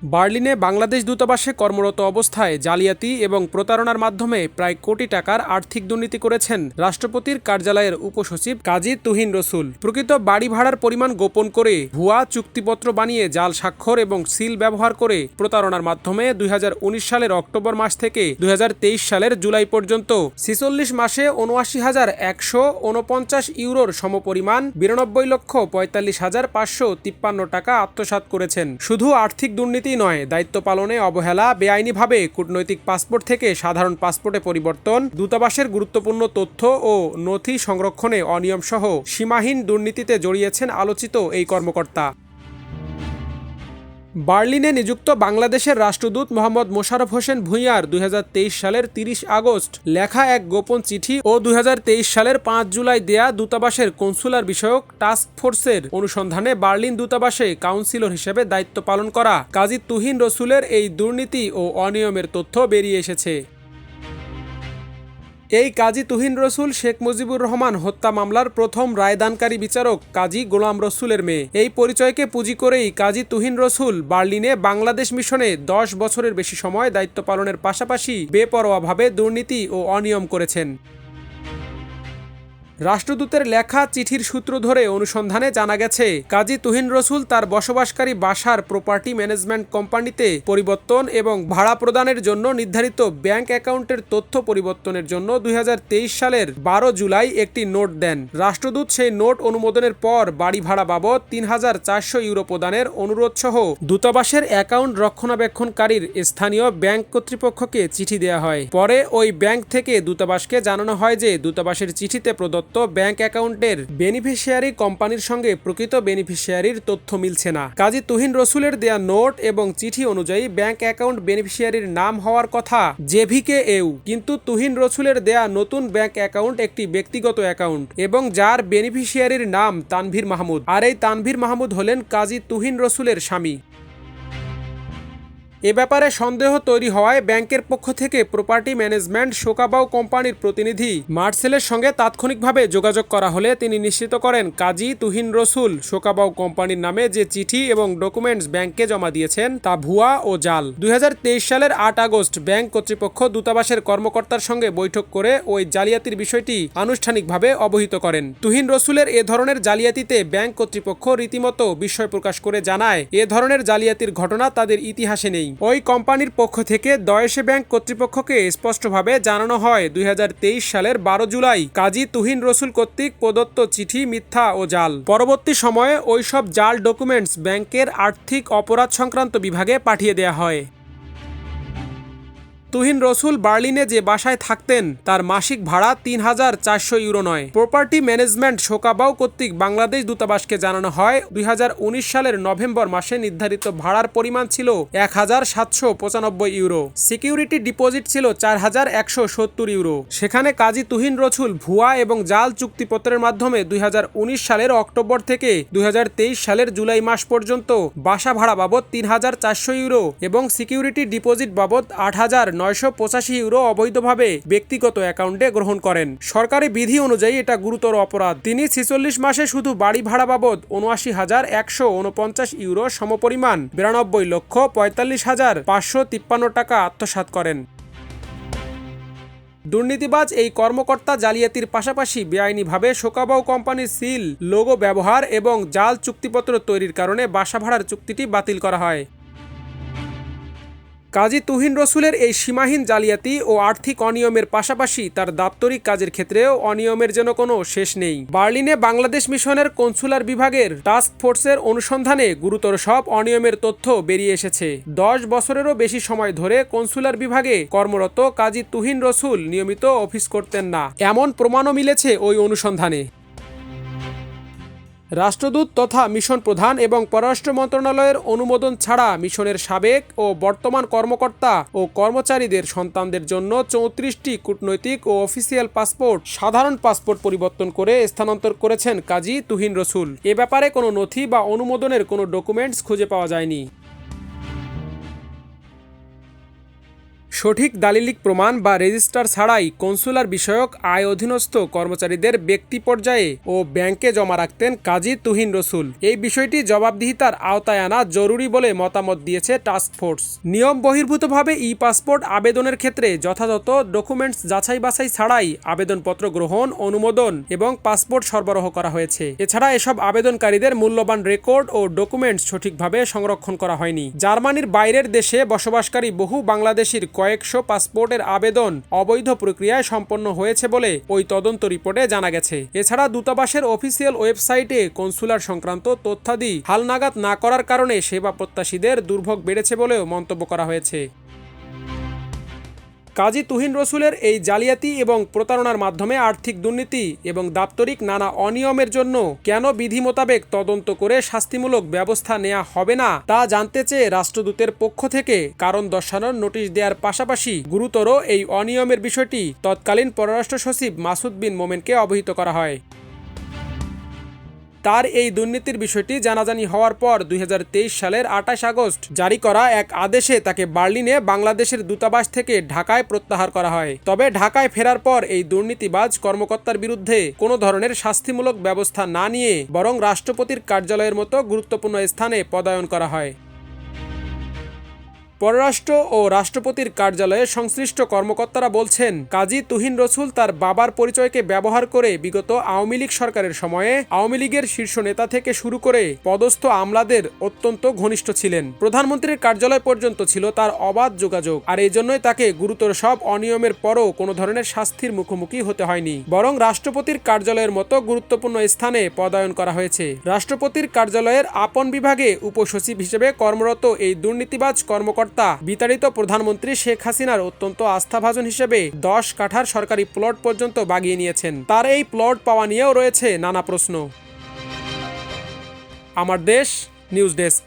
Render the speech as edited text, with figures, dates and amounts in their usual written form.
বার্লিনে বাংলাদেশ দূতাবাসে কর্মরত অবস্থায় জালিয়াতি এবং প্রতারণার মাধ্যমে প্রায় কোটি টাকার আর্থিক দুর্নীতি করেছেন রাষ্ট্রপতির কার্যালয়ের উপসচিব কাজী তুহিন রসুল। প্রকৃত বাড়ি ভাড়ার পরিমাণ গোপন করে ভুয়া চুক্তিপত্র বানিয়ে জাল স্বাক্ষর এবং সিল ব্যবহার করে প্রতারণার মাধ্যমে ২০১৯ সালের অক্টোবর মাস থেকে ২০২৩ সালের জুলাই পর্যন্ত ৪৬ মাসে ৭৯,১৪৯ ইউরোর সমপরিমাণ ৯২,৪৫,৫৫৩ টাকা আত্মসাৎ করেছেন। শুধু আর্থিক দুর্নীতি নয়, দায়িত্ব পালনে অবহেলা, বেআইনিভাবে কূটনৈতিক পাসপোর্ট থেকে সাধারণ পাসপোর্টে পরিবর্তন, দূতাবাসের গুরুত্বপূর্ণ তথ্য ও নথি সংরক্ষণে অনিয়ম সহ সীমাহীন দুর্নীতিতে জড়িয়েছেন আলোচিত এই কর্মকর্তা। বার্লিনে নিযুক্ত বাংলাদেশের রাষ্ট্রদূত মোহাম্মদ মোশাররফ হোসেন ভূঁইয়ার ২০২৩ সালের ৩০ আগস্ট লেখা এক গোপন চিঠি ও ২০২৩ সালের ৫ জুলাই দেয়া দূতাবাসের কনসুলার বিষয়ক টাস্ক ফোর্সের অনুসন্ধানে বার্লিন দূতাবাসে কাউন্সিলর হিসেবে দায়িত্ব পালন করা কাজী তুহিন রসুলের এই দুর্নীতি ও অনিয়মের তথ্য বেরিয়ে এসেছে। এই কাজী তুহিন রসুল শেখ মুজিবুর রহমান হত্যা মামলার প্রথম রায়দানকারী বিচারক কাজী গোলাম রসুলের মেয়ে। এই পরিচয়কে পুঁজি করেই কাজী তুহিন রসুল বার্লিনে বাংলাদেশ মিশনে ১০ বছরের বেশি সময় দায়িত্ব পালনের পাশাপাশি বেপরোয়াভাবে দুর্নীতি ও অনিয়ম করেছেন। রাষ্ট্রদূতের লেখা চিঠির সূত্র ধরে অনুসন্ধানে জানা গেছে, কাজী তুহিন রসুল তার বসবাসকারী বাসার প্রপার্টি ম্যানেজমেন্ট কোম্পানিতে পরিবর্তন এবং ভাড়া প্রদানের জন্য নির্ধারিত ব্যাংক অ্যাকাউন্টের তথ্য পরিবর্তনের জন্য ২০২৩ সালের ১২ জুলাই একটি নোট দেন। রাষ্ট্রদূত সেই নোট অনুমোদনের পর বাড়ি ভাড়া বাবদ ৩,৪০০ ইউরো প্রদানের অনুরোধ সহ দূতাবাসের অ্যাকাউন্ট রক্ষণাবেক্ষণকারীর স্থানীয় ব্যাংক কর্তৃপক্ষকে চিঠি দেওয়া হয়। পরে ওই ব্যাংক থেকে দূতাবাসকে জানানো হয় যে দূতাবাসের চিঠিতে প্রদত্ত ব্যাংক অ্যাকাউন্টের বেনিফিশিয়ারি কোম্পানির সঙ্গে প্রকৃত বেনিফিশিয়ারির তথ্য মিলছে না। কাজী তুহিন রসুলের দেয়া নোট এবং চিঠি অনুযায়ী ব্যাংক অ্যাকাউন্ট বেনিফিশিয়ারির নাম হওয়ার কথা জেভিকেএউ, কিন্তু তুহিন রসুলের দেয়া নতুন ব্যাংক অ্যাকাউন্ট একটি ব্যক্তিগত অ্যাকাউন্ট এবং যার বেনিফিশিয়ারির নাম তানভীর মাহমুদ। আর এই তানভীর মাহমুদ হলেন কাজী তুহিন রসুলের স্বামী। এ ব্যাপারে সন্দেহ তৈরি হওয়ায় ব্যাংকের পক্ষ থেকে প্রপার্টি ম্যানেজমেন্ট শোকাবাউ কোম্পানির প্রতিনিধি মার্সেলের সঙ্গে তাৎক্ষণিকভাবে যোগাযোগ করা হলে তিনি নিশ্চিত করেন কাজী তুহিন রসুল শোকাবাউ কোম্পানির নামে যে চিঠি এবং ডকুমেন্টস ব্যাংকে জমা দিয়েছেন তা ভুয়া ও জাল। ২০২৩ সালের ৮ আগস্ট ব্যাংক কর্তৃপক্ষ দূতাবাসের কর্মকর্তার সঙ্গে বৈঠক করে ওই জালিয়াতির বিষয়টি আনুষ্ঠানিকভাবে অবহিত করেন। তুহিন রসুলের এ ধরনের জালিয়াতিতে ব্যাংক কর্তৃপক্ষ রীতিমতো বিস্ময় প্রকাশ করে জানায়, এ ধরনের জালিয়াতির ঘটনা তাদের ইতিহাসে নেই। ওই কোম্পানির পক্ষ থেকে ডয়েশে ব্যাংক কর্তৃপক্ষকে স্পষ্টভাবে জানানো হয় ২০২৩ সালের ১২ জুলাই কাজী তুহিন রসুল কর্তৃক প্রদত্ত চিঠি মিথ্যা ও জাল। পরবর্তী সময়ে ওইসব জাল ডকুমেন্টস ব্যাংকের আর্থিক অপরাধ সংক্রান্ত বিভাগে পাঠিয়ে দেওয়া হয়। তুহিন রসুল বার্লিনে যে বাসায় থাকতেন তার মাসিক ভাড়া ৩,৪০০ ইউরো নয়। প্রপার্টি ম্যানেজমেন্ট শোকাবাউ কর্তৃক বাংলাদেশ দূতাবাসকে জানানো হয় ২০১৯ সালের নভেম্বর মাসে নির্ধারিত ভাড়ার পরিমাণ ছিল ১,৭৯৫ ইউরো। সিকিউরিটি ডিপোজিট ছিল ৪,১৭০ ইউরো। সেখানে কাজী তুহিন রসুল ভুয়া এবং জাল চুক্তিপত্রের মাধ্যমে ২০১৯ সালের অক্টোবর থেকে ২০২৩ সালের জুলাই মাস পর্যন্ত বাসা ভাড়া বাবদ ৩,৪০০ ইউরো এবং সিকিউরিটি ডিপোজিট বাবদ ৮,৯৮৫ ইউরো অবৈধভাবে ব্যক্তিগত অ্যাকাউন্টে গ্রহণ করেন। সরকারি বিধি অনুযায়ী এটা গুরুতর অপরাধ। তিনি ৪৬ মাসে শুধু বাড়ি ভাড়া বাবদ ৭৯,১৪৯ ইউরো সমপরিমাণ ৯২,৪৫,৫৫৩ টাকা আত্মসাৎ করেন। দুর্নীতিবাজ এই কর্মকর্তা জালিয়াতির পাশাপাশি বেআইনিভাবে শোকাবাউ কোম্পানির সিল, লোগো ব্যবহার এবং জাল চুক্তিপত্র তৈরির কারণে বাসা ভাড়ার চুক্তিটি বাতিল করা হয়। কাজী তুহিন রসুলের এই সীমাহীন জালিয়াতি ও আর্থিক অনিয়মের পাশাপাশি তার দাপ্তরিক কাজের ক্ষেত্রেও অনিয়মের যেন কোনো শেষ নেই। বার্লিনে বাংলাদেশ মিশনের কনসুলার বিভাগের টাস্ক ফোর্সের অনুসন্ধানে গুরুতর সব অনিয়মের তথ্য বেরিয়ে এসেছে। ১০ বছরেরও বেশি সময় ধরে কনসুলার বিভাগে কর্মরত কাজী তুহিন রসুল নিয়মিত অফিস করতেন না, এমন প্রমাণও মিলেছে ওই অনুসন্ধানে। রাষ্ট্রদূত তথা মিশন প্রধান এবং পররাষ্ট্র মন্ত্রণালয়ের অনুমোদন ছাড়া মিশনের সাবেক ও বর্তমান কর্মকর্তা ও কর্মচারীদের সন্তানদের জন্য ৩৪টি কূটনৈতিক ও অফিসিয়াল পাসপোর্ট সাধারণ পাসপোর্ট পরিবর্তন করে স্থানান্তর করেছেন কাজী তুহিন রসুল। এ ব্যাপারে কোনো নথি বা অনুমোদনের কোনো ডকুমেন্টস খুঁজে পাওয়া যায়নি। সঠিক দালিলিক প্রমাণ বা রেজিস্টার ছাড়াই কনসুলার বিষয়ক আয় অধীনস্থ কর্মচারীদের ব্যক্তি পর্যায়ে ও ব্যাংকে জমা রাখতেন কাজী তুহিন রসুল। এই বিষয়টি জবাবদিহিতার আওতায় আনা জরুরি বলে মতামত দিয়েছে টাস্কফোর্স। নিয়ম বহির্ভূতভাবে ই পাসপোর্ট আবেদনের ক্ষেত্রে যথাযথ ডকুমেন্টস যাচাই বাছাই ছাড়াই আবেদনপত্র গ্রহণ, অনুমোদন এবং পাসপোর্ট সরবরাহ করা হয়েছে। এছাড়া এসব আবেদনকারীদের মূল্যবান রেকর্ড ও ডকুমেন্টস সঠিকভাবে সংরক্ষণ করা হয়নি। জার্মানির বাইরের দেশে বসবাসকারী বহু বাংলাদেশির কয়েকশো পাসপোর্টের আবেদন অবৈধ প্রক্রিয়ায় সম্পন্ন হয়েছে বলে ওই তদন্ত রিপোর্টে জানা গেছে। এছাড়া দূতাবাসের অফিসিয়াল ওয়েবসাইটে কনসুলার সংক্রান্ত তথ্যাদি হালনাগাদ না করার কারণে সেবা প্রত্যাশীদের দুর্ভোগ বেড়েছে বলেও মন্তব্য করা হয়েছে। কাজী তুহিন রসুলের এই জালিয়াতি এবং প্রতারণার মাধ্যমে আর্থিক দুর্নীতি এবং দাপ্তরিক নানা অনিয়মের জন্য কেন বিধি মোতাবেক তদন্ত করে শাস্তিমূলক ব্যবস্থা নেওয়া হবে না তা জানতে চেয়ে রাষ্ট্রদূতের পক্ষ থেকে কারণ দর্শানোর নোটিশ দেওয়ার পাশাপাশি গুরুতর এই অনিয়মের বিষয়টি তৎকালীন পররাষ্ট্র সচিব মাসুদ বিন মোমেনকে অবহিত করা হয়। তার এই দুর্নীতির বিষয়টি জানাজানি হওয়ার পর 2023 সালের 28 আগস্ট জারি করা এক আদেশে তাকে বার্লিনে বাংলাদেশের দূতাবাস থেকে ঢাকায় প্রত্যাহার করা হয়। তবে ঢাকায় ফেরার পর এই দুর্নীতিবাজ কর্মকর্তার বিরুদ্ধে কোনো ধরনের শাস্তিমূলক ব্যবস্থা না নিয়ে বরং রাষ্ট্রপতির কার্যালয়ের মতো গুরুত্বপূর্ণ স্থানে পদায়ন করা হয়। পররাষ্ট্র ও রাষ্ট্রপতির কার্যালয়ে সংশ্লিষ্ট কর্মকর্তারা বলছেন, কাজী তুহিন রসুল তার বাবার পরিচয়কে ব্যবহার করে বিগত আওয়ামী লীগ সরকারের সময়ে আওয়ামী লীগের শীর্ষ নেতা থেকে শুরু করে পদস্থ আমলাদের অত্যন্ত ঘনিষ্ঠ ছিলেন। প্রধানমন্ত্রীর কার্যালয় পর্যন্ত ছিল তার অবাধ যোগাযোগ, আর এই জন্যই তাকে গুরুতর সব অনিয়মের পরও কোনো ধরনের শাস্তির মুখোমুখি হতে হয়নি, বরং রাষ্ট্রপতির কার্যালয়ের মতো গুরুত্বপূর্ণ স্থানে পদায়ন করা হয়েছে। রাষ্ট্রপতির কার্যালয়ের আপন বিভাগে উপসচিব হিসেবে কর্মরত এই দুর্নীতিবাজ কর্মকর্তা বিতাড়িত প্রধানমন্ত্রী শেখ হাসিনার অত্যন্ত আস্থাভাজন হিসেবে 10 কাঠার সরকারি প্লট পর্যন্ত বাগিয়ে নিয়েছেন। তার এই প্লট পাওয়া নিয়েও রয়েছে নানা প্রশ্ন। আমার দেশ নিউজ ডেস্ক।